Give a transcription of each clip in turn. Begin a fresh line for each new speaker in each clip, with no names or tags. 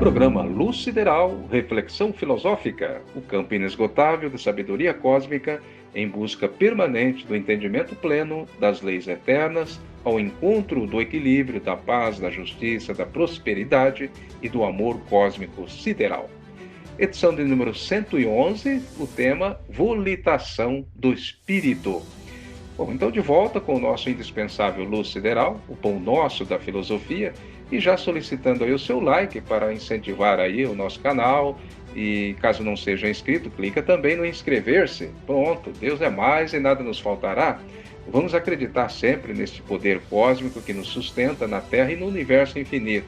Programa Luz Sideral, Reflexão Filosófica, o campo inesgotável de sabedoria cósmica em busca permanente do entendimento pleno das leis eternas, ao encontro do equilíbrio, da paz, da justiça, da prosperidade e do amor cósmico sideral. Edição de número 111, o tema Volitação do Espírito. Bom, então de volta com o nosso indispensável Luz Sideral, o pão nosso da filosofia, e já solicitando aí o seu like para incentivar aí o nosso canal, e caso não seja inscrito, clica também no inscrever-se. Pronto, Deus é mais e nada nos faltará. Vamos acreditar sempre neste poder cósmico que nos sustenta na Terra e no universo infinito.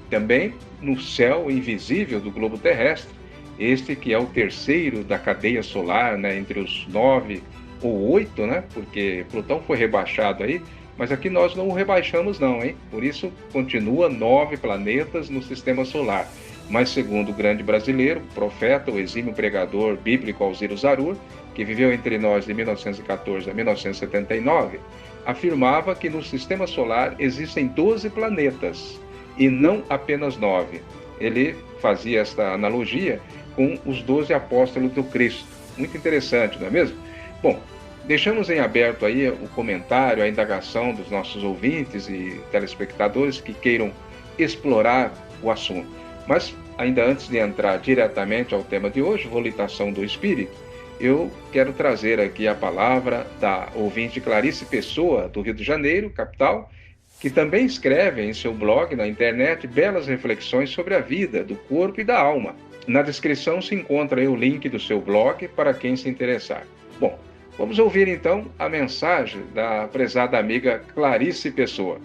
Também no céu invisível do globo terrestre, este que é o terceiro da cadeia solar, né, entre os 9 ou 8, né, porque Plutão foi rebaixado aí, mas aqui nós não o rebaixamos não, hein? Por isso continua 9 planetas no sistema solar. Mas segundo o grande brasileiro, profeta, o exímio pregador bíblico Alziro Zarur, que viveu entre nós de 1914 a 1979, afirmava que no sistema solar existem 12 planetas e não apenas 9. Ele fazia esta analogia com os 12 apóstolos do Cristo. Muito interessante, não é mesmo? Bom, deixamos em aberto aí o comentário, a indagação dos nossos ouvintes e telespectadores que queiram explorar o assunto. Mas, ainda antes de entrar diretamente ao tema de hoje, volitação do espírito, eu quero trazer aqui a palavra da ouvinte Clarice Pessoa, do Rio de Janeiro, capital, que também escreve em seu blog na internet belas reflexões sobre a vida, do corpo e da alma. Na descrição se encontra aí o link do seu blog para quem se interessar. Bom, vamos ouvir então a mensagem da prezada amiga Clarice Pessoa.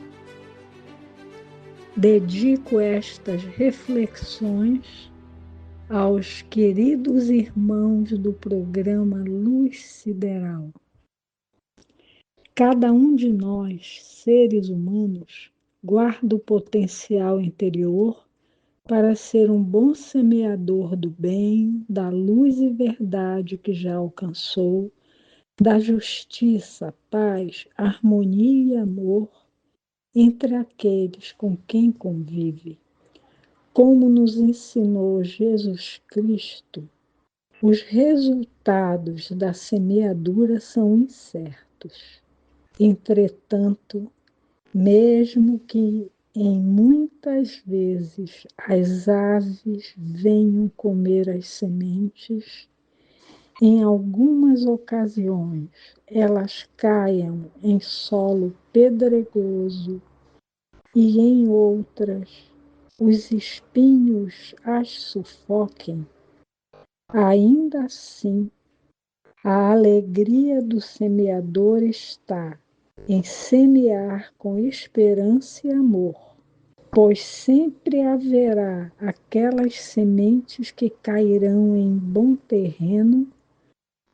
Dedico estas reflexões aos queridos irmãos do programa Luz Sideral. Cada um de nós, seres humanos, guarda o potencial interior para ser um bom semeador do bem, da luz e verdade que já alcançou, da justiça, paz, harmonia e amor entre aqueles com quem convive. Como nos ensinou Jesus Cristo, os resultados da semeadura são incertos. Entretanto, mesmo que em muitas vezes as aves venham comer as sementes, em algumas ocasiões elas caiam em solo pedregoso e em outras os espinhos as sufoquem. Ainda assim, a alegria do semeador está em semear com esperança e amor, pois sempre haverá aquelas sementes que cairão em bom terreno,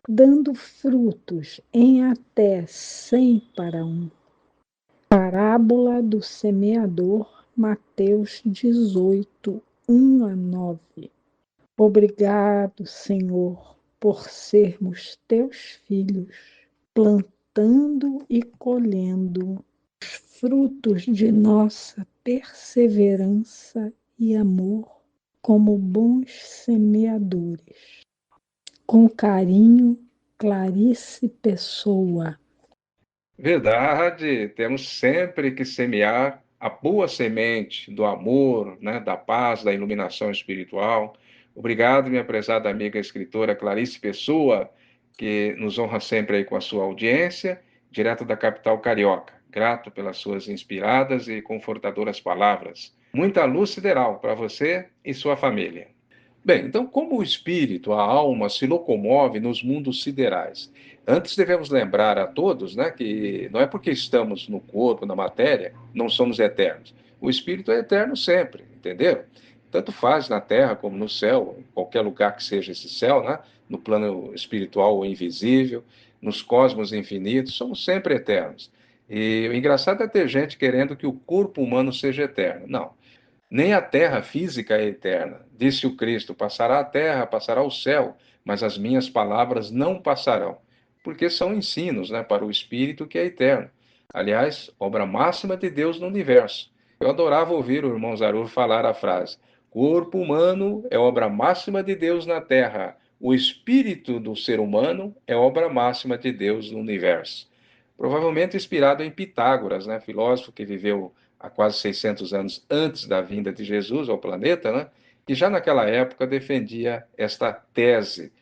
dando frutos em até 100 para 1. Parábola do semeador, Mateus 18, 1-9. Obrigado, Senhor, por sermos teus filhos, plantando e colhendo os frutos de nossa perseverança e amor como bons semeadores. Com carinho, Clarice Pessoa.
Verdade, temos sempre que semear a boa semente do amor, né, da paz, da iluminação espiritual. Obrigado, minha prezada amiga escritora Clarice Pessoa, que nos honra sempre aí com a sua audiência, direto da capital carioca. Grato pelas suas inspiradas e confortadoras palavras. Muita luz sideral para você e sua família. Bem, então, como o espírito, a alma, se locomove nos mundos siderais? Antes devemos lembrar a todos, né, que não é porque estamos no corpo, na matéria, não somos eternos. O espírito é eterno sempre, entendeu? Tanto faz na Terra como no céu, em qualquer lugar que seja esse céu, né, no plano espiritual ou invisível, nos cosmos infinitos, somos sempre eternos. E o engraçado é ter gente querendo que o corpo humano seja eterno. Não. Nem a terra física é eterna. Disse o Cristo: passará a terra, passará o céu, mas as minhas palavras não passarão. Porque são ensinos, né, para o espírito que é eterno. Aliás, obra máxima de Deus no universo. Eu adorava ouvir o irmão Zarur falar a frase: corpo humano é obra máxima de Deus na Terra. O espírito do ser humano é obra máxima de Deus no universo. Provavelmente inspirado em Pitágoras, né, filósofo que viveu há quase 600 anos antes da vinda de Jesus ao planeta, né, que já naquela época defendia esta tese.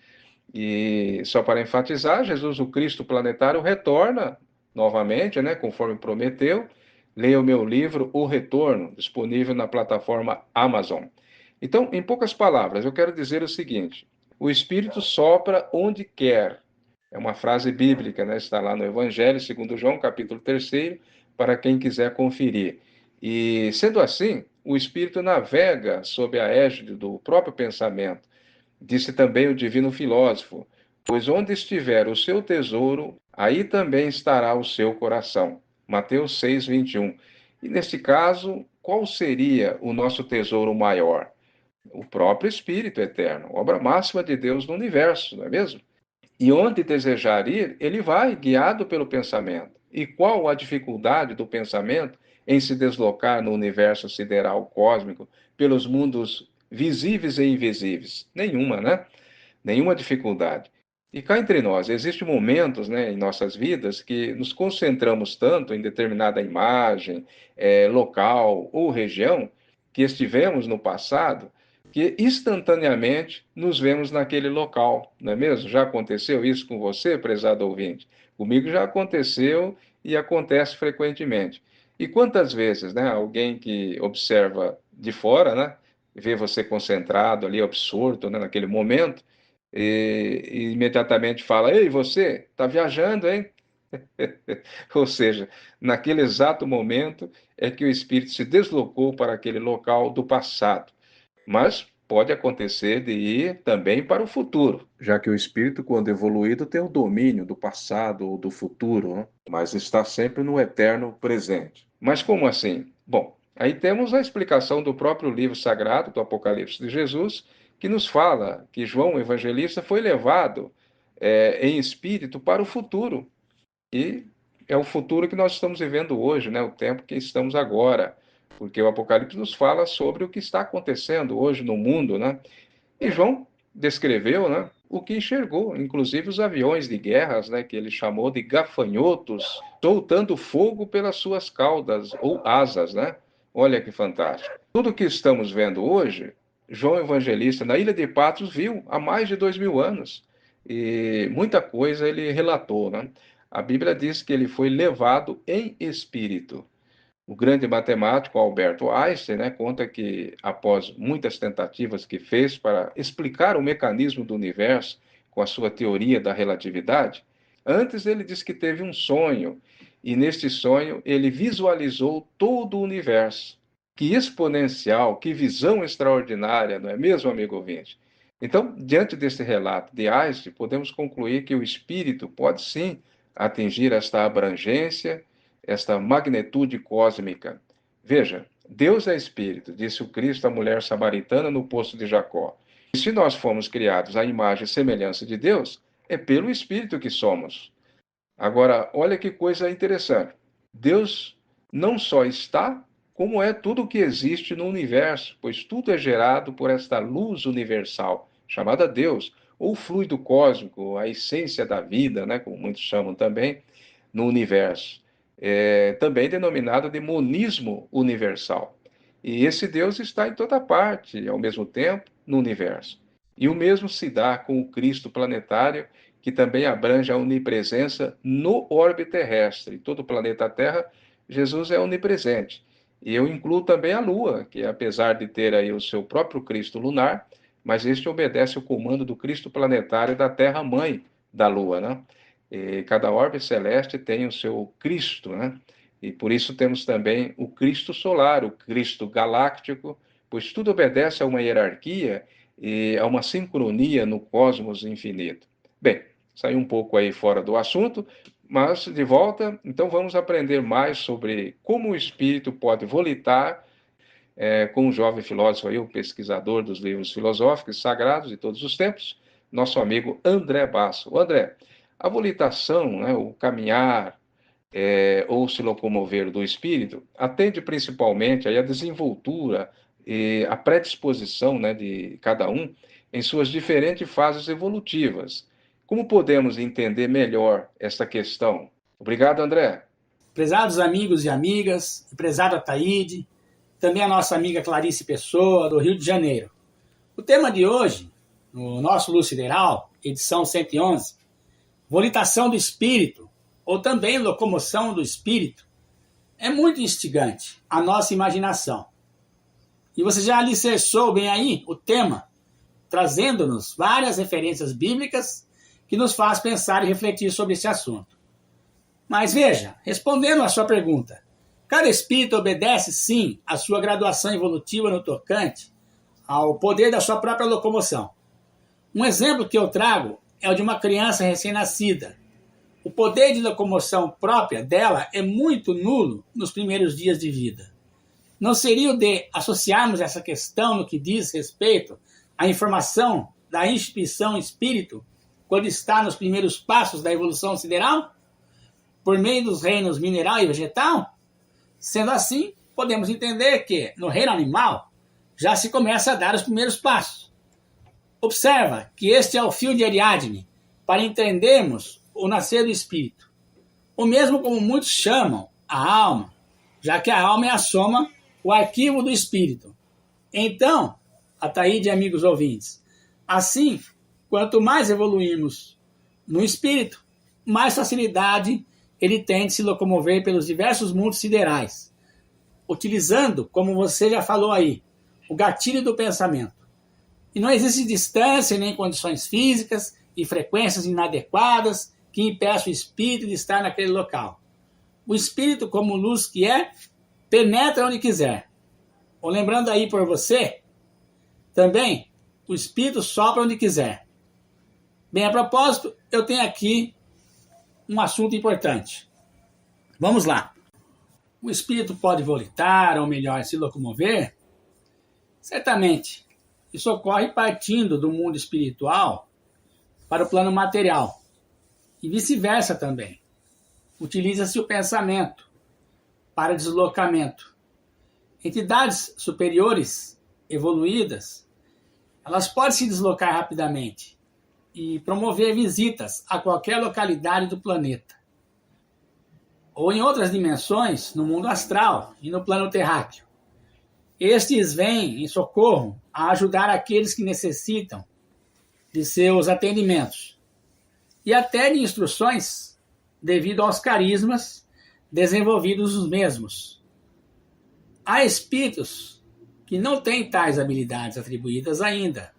E só para enfatizar, Jesus, o Cristo planetário, retorna novamente, né, conforme prometeu. Leia o meu livro O Retorno, disponível na plataforma Amazon. Então, em poucas palavras, eu quero dizer o seguinte: o Espírito sopra onde quer. É uma frase bíblica, né? Está lá no Evangelho, segundo João, capítulo 3, para quem quiser conferir. E, sendo assim, o Espírito navega sob a égide do próprio pensamento. Disse também o divino filósofo: pois onde estiver o seu tesouro, aí também estará o seu coração. Mateus 6:21. E neste caso, qual seria o nosso tesouro maior? O próprio Espírito Eterno, obra máxima de Deus no universo, não é mesmo? E onde desejar ir, ele vai, guiado pelo pensamento. E qual a dificuldade do pensamento em se deslocar no universo sideral cósmico, pelos mundos visíveis e invisíveis? Nenhuma, né? Nenhuma dificuldade. E cá entre nós, existem momentos, né, em nossas vidas que nos concentramos tanto em determinada imagem, local ou região que estivemos no passado, que instantaneamente nos vemos naquele local, não é mesmo? Já aconteceu isso com você, prezado ouvinte? Comigo já aconteceu e acontece frequentemente. E quantas vezes, né, alguém que observa de fora, né, vê você concentrado ali, absorto, né, naquele momento, e imediatamente fala: ei, você está viajando, hein? Ou seja, naquele exato momento é que o espírito se deslocou para aquele local do passado. Mas pode acontecer de ir também para o futuro, já que o espírito, quando evoluído, tem o domínio do passado ou do futuro, né? Mas está sempre no eterno presente. Mas como assim? Bom, aí temos a explicação do próprio livro sagrado, do Apocalipse de Jesus, que nos fala que João, o evangelista, foi levado em espírito para o futuro. E é o futuro que nós estamos vivendo hoje, né? O tempo que estamos agora. Porque o Apocalipse nos fala sobre o que está acontecendo hoje no mundo, né? E João descreveu, né, o que enxergou, inclusive os aviões de guerras, né, que ele chamou de gafanhotos, soltando fogo pelas suas caudas ou asas, né? Olha que fantástico. Tudo que estamos vendo hoje, João Evangelista, na Ilha de Patmos, viu há mais de 2000 anos. E muita coisa ele relatou, né? A Bíblia diz que ele foi levado em espírito. O grande matemático Alberto Einstein, né, conta que, após muitas tentativas que fez para explicar o mecanismo do universo com a sua teoria da relatividade, antes ele diz que teve um sonho, e neste sonho ele visualizou todo o universo. Que exponencial, que visão extraordinária, não é mesmo, amigo ouvinte? Então, diante deste relato de Einstein, podemos concluir que o espírito pode sim atingir esta abrangência, esta magnitude cósmica. Veja, Deus é espírito, disse o Cristo à mulher samaritana no poço de Jacó. E se nós fomos criados à imagem e semelhança de Deus, é pelo espírito que somos. Agora, olha que coisa interessante. Deus não só está, como é tudo o que existe no universo, pois tudo é gerado por esta luz universal, chamada Deus, ou fluido cósmico, a essência da vida, né, como muitos chamam também, no universo. Também denominado de monismo universal. E esse Deus está em toda parte, e ao mesmo tempo, no universo. E o mesmo se dá com o Cristo planetário, que também abrange a onipresença no orbe terrestre. Todo o planeta Terra, Jesus é onipresente. E eu incluo também a Lua, que apesar de ter aí o seu próprio Cristo lunar, mas este obedece o comando do Cristo planetário da Terra-mãe da Lua, né? E cada orbe celeste tem o seu Cristo, né? E por isso temos também o Cristo solar, o Cristo galáctico, pois tudo obedece a uma hierarquia e a uma sincronia no cosmos infinito. Bem, saí um pouco aí fora do assunto, mas de volta, então vamos aprender mais sobre como o espírito pode volitar com um jovem filósofo aí, o pesquisador dos livros filosóficos sagrados de todos os tempos, nosso amigo André Basso. O André, a volitação, né, o caminhar ou se locomover do espírito atende principalmente aí a desenvoltura a predisposição, né, de cada um em suas diferentes fases evolutivas. Como podemos entender melhor essa questão? Obrigado, André.
Prezados amigos e amigas, prezado Ataíde, também a nossa amiga Clarice Pessoa, do Rio de Janeiro. O tema de hoje, no nosso Luz Sideral, edição 111, volitação do espírito, ou também locomoção do espírito, é muito instigante a nossa imaginação. E você já alicerçou bem aí o tema, trazendo-nos várias referências bíblicas que nos faz pensar e refletir sobre esse assunto. Mas veja, respondendo à sua pergunta, cada espírito obedece sim à sua graduação evolutiva no tocante ao poder da sua própria locomoção. Um exemplo que eu trago é o de uma criança recém-nascida. O poder de locomoção própria dela é muito nulo nos primeiros dias de vida. Não seria o de associarmos essa questão no que diz respeito à informação da instituição espírito quando está nos primeiros passos da evolução sideral, por meio dos reinos mineral e vegetal? Sendo assim, podemos entender que, no reino animal, já se começa a dar os primeiros passos. Observa que este é o fio de Ariadne para entendermos o nascer do espírito. O mesmo como muitos chamam a alma, já que a alma é a soma, o arquivo do espírito. Então, Ataíde e amigos ouvintes, assim, quanto mais evoluímos no espírito, mais facilidade ele tem de se locomover pelos diversos mundos siderais, utilizando, como você já falou aí, o gatilho do pensamento. E não existe distância nem condições físicas e frequências inadequadas que impeçam o espírito de estar naquele local. O espírito, como luz que é, penetra onde quiser. Ou lembrando aí por você, também, o espírito sopra onde quiser. Bem, a propósito, eu tenho aqui um assunto importante. Vamos lá. O espírito pode volitar, ou melhor, se locomover? Certamente. Isso ocorre partindo do mundo espiritual para o plano material. E vice-versa também. Utiliza-se o pensamento para deslocamento. Entidades superiores, evoluídas, elas podem se deslocar rapidamente e promover visitas a qualquer localidade do planeta. Ou em outras dimensões, no mundo astral e no plano terráqueo. Estes vêm em socorro a ajudar aqueles que necessitam de seus atendimentos e até de instruções devido aos carismas desenvolvidos os mesmos. Há espíritos que não têm tais habilidades atribuídas ainda,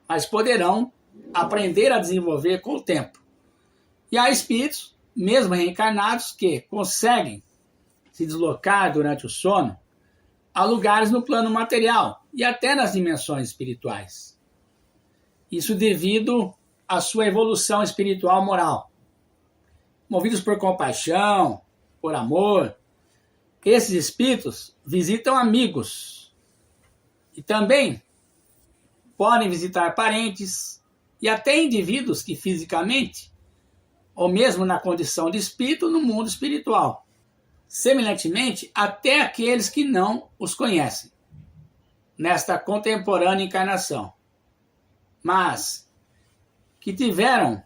mas poderão aprender a desenvolver com o tempo. E há espíritos, mesmo reencarnados, que conseguem se deslocar durante o sono a lugares no plano material e até nas dimensões espirituais. Isso devido à sua evolução espiritual moral. Movidos por compaixão, por amor, esses espíritos visitam amigos e também podem visitar parentes e até indivíduos que fisicamente, ou mesmo na condição de espírito, no mundo espiritual. Semelhantemente, até aqueles que não os conhecem, nesta contemporânea encarnação, mas que tiveram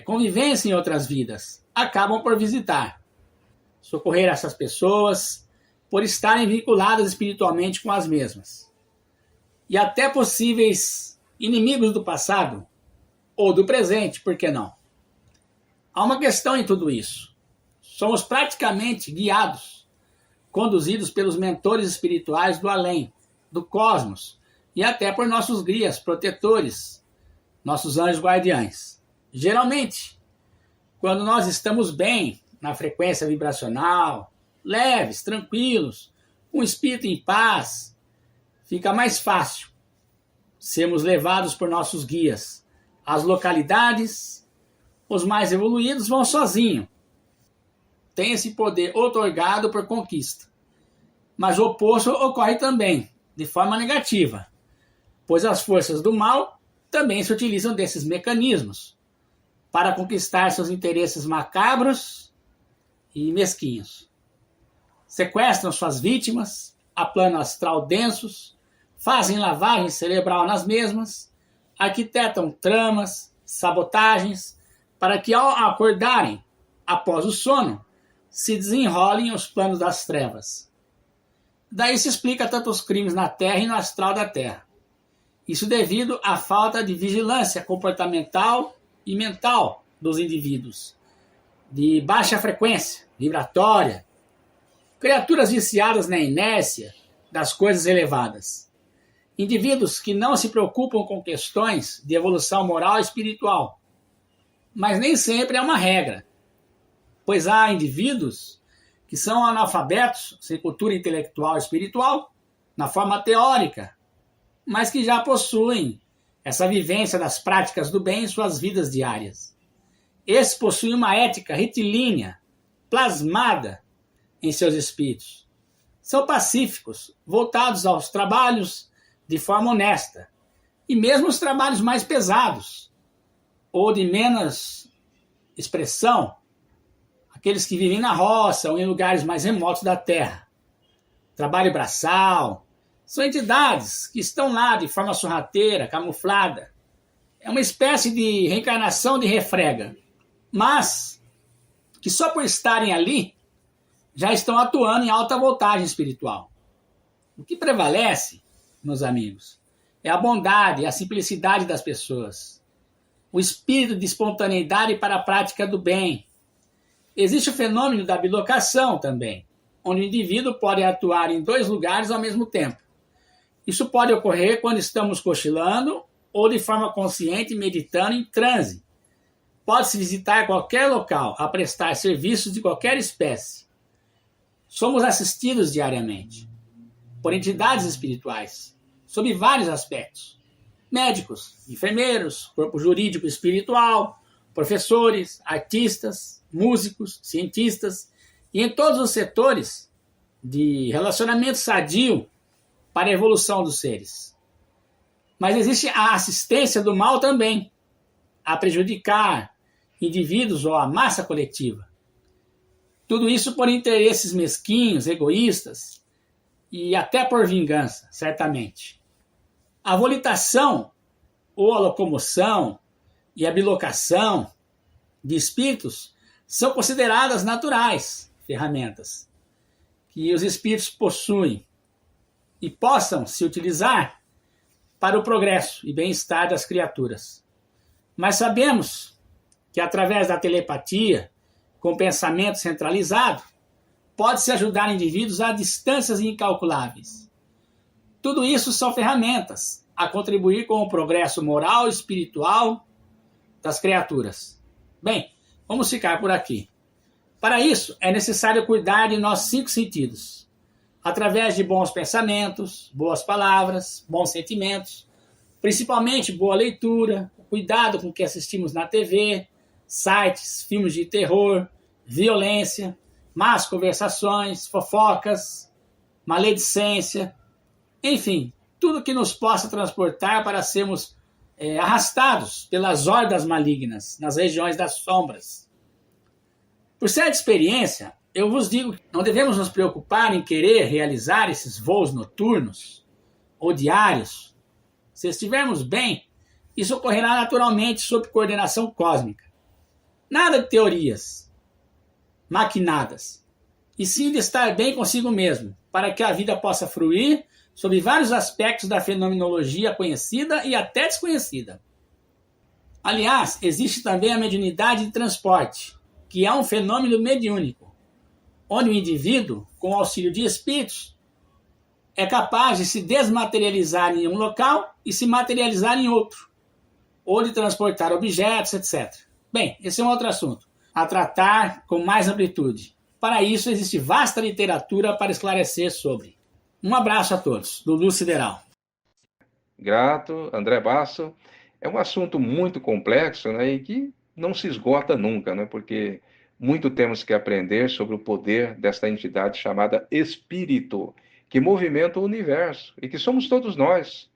convivência em outras vidas, acabam por visitar, socorrer essas pessoas, por estarem vinculadas espiritualmente com as mesmas. E até possíveis inimigos do passado, ou do presente, por que não? Há uma questão em tudo isso. Somos praticamente guiados, conduzidos pelos mentores espirituais do além, do cosmos, e até por nossos guias, protetores, nossos anjos guardiães. Geralmente, quando nós estamos bem na frequência vibracional, leves, tranquilos, com o espírito em paz, fica mais fácil sermos levados por nossos guias às localidades. Os mais evoluídos vão sozinhos. Tem esse poder outorgado por conquista. Mas o oposto ocorre também, de forma negativa, pois as forças do mal também se utilizam desses mecanismos para conquistar seus interesses macabros e mesquinhos. Sequestram suas vítimas a plano astral densos, fazem lavagem cerebral nas mesmas, arquitetam tramas, sabotagens, para que ao acordarem após o sono, se desenrolem os planos das trevas. Daí se explica tantos crimes na Terra e no astral da Terra. Isso devido à falta de vigilância comportamental e mental dos indivíduos, de baixa frequência vibratória, criaturas viciadas na inércia das coisas elevadas, indivíduos que não se preocupam com questões de evolução moral e espiritual. Mas nem sempre é uma regra, pois há indivíduos que são analfabetos, sem cultura intelectual e espiritual, na forma teórica, mas que já possuem essa vivência das práticas do bem em suas vidas diárias. Esses possuem uma ética retilínea, plasmada em seus espíritos. São pacíficos, voltados aos trabalhos de forma honesta, e mesmo os trabalhos mais pesados, ou de menos expressão, aqueles que vivem na roça ou em lugares mais remotos da terra. Trabalho braçal, são entidades que estão lá de forma sorrateira, camuflada. É uma espécie de reencarnação de refrega, mas que só por estarem ali já estão atuando em alta voltagem espiritual. O que prevalece, meus amigos, é a bondade e a simplicidade das pessoas, o espírito de espontaneidade para a prática do bem. Existe o fenômeno da bilocação também, onde o indivíduo pode atuar em 2 lugares ao mesmo tempo. Isso pode ocorrer quando estamos cochilando ou de forma consciente meditando em transe. Pode-se visitar qualquer local a prestar serviços de qualquer espécie. Somos assistidos diariamente por entidades espirituais, sob vários aspectos. Médicos, enfermeiros, corpo jurídico e espiritual, professores, artistas, músicos, cientistas, e em todos os setores de relacionamento sadio para a evolução dos seres. Mas existe a assistência do mal também, a prejudicar indivíduos ou a massa coletiva. Tudo isso por interesses mesquinhos, egoístas e até por vingança, certamente. A volitação ou a locomoção e a bilocação de espíritos são consideradas naturais ferramentas que os espíritos possuem e possam se utilizar para o progresso e bem-estar das criaturas. Mas sabemos que através da telepatia, com pensamento centralizado, pode-se ajudar indivíduos a distâncias incalculáveis. Tudo isso são ferramentas a contribuir com o progresso moral e espiritual das criaturas. Bem, vamos ficar por aqui. Para isso, é necessário cuidar de nossos 5 sentidos, através de bons pensamentos, boas palavras, bons sentimentos, principalmente boa leitura, cuidado com o que assistimos na TV, sites, filmes de terror, violência, más conversações, fofocas, maledicência, enfim, tudo que nos possa transportar para sermos arrastados pelas hordas malignas nas regiões das sombras. Por certa experiência, eu vos digo que não devemos nos preocupar em querer realizar esses voos noturnos ou diários. Se estivermos bem, isso ocorrerá naturalmente sob coordenação cósmica. Nada de teorias maquinadas, e sim de estar bem consigo mesmo, para que a vida possa fruir sob vários aspectos da fenomenologia conhecida e até desconhecida. Aliás, existe também a mediunidade de transporte, que é um fenômeno mediúnico, onde o indivíduo, com o auxílio de espíritos, é capaz de se desmaterializar em um local e se materializar em outro, ou de transportar objetos, etc. Bem, esse é um outro assunto, a tratar com mais amplitude. Para isso, existe vasta literatura para esclarecer sobre. Um abraço a todos, do Luz Sideral.
Grato, André Basso. É um assunto muito complexo, né, e que não se esgota nunca, né, porque muito temos que aprender sobre o poder desta entidade chamada Espírito, que movimenta o universo e que somos todos nós.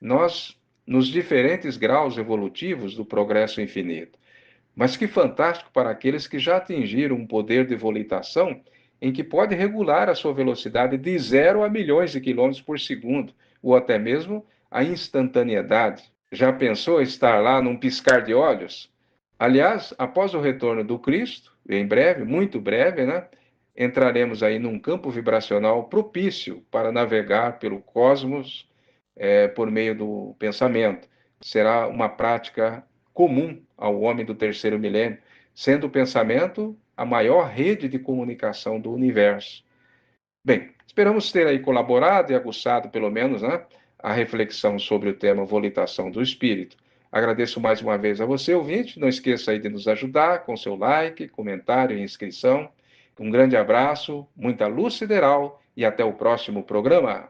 Nós, nos diferentes graus evolutivos do progresso infinito. Mas que fantástico para aqueles que já atingiram um poder de volitação em que pode regular a sua velocidade de 0 a milhões de quilômetros por segundo, ou até mesmo a instantaneidade. Já pensou estar lá num piscar de olhos? Aliás, após o retorno do Cristo, em breve, muito breve, né? Entraremos aí num campo vibracional propício para navegar pelo cosmos por meio do pensamento. Será uma prática comum ao homem do terceiro milênio, sendo o pensamento a maior rede de comunicação do universo. Bem, esperamos ter aí colaborado e aguçado, pelo menos, né, a reflexão sobre o tema volitação do espírito. Agradeço mais uma vez a você, ouvinte. Não esqueça aí de nos ajudar com seu like, comentário e inscrição. Um grande abraço, muita luz sideral e até o próximo programa.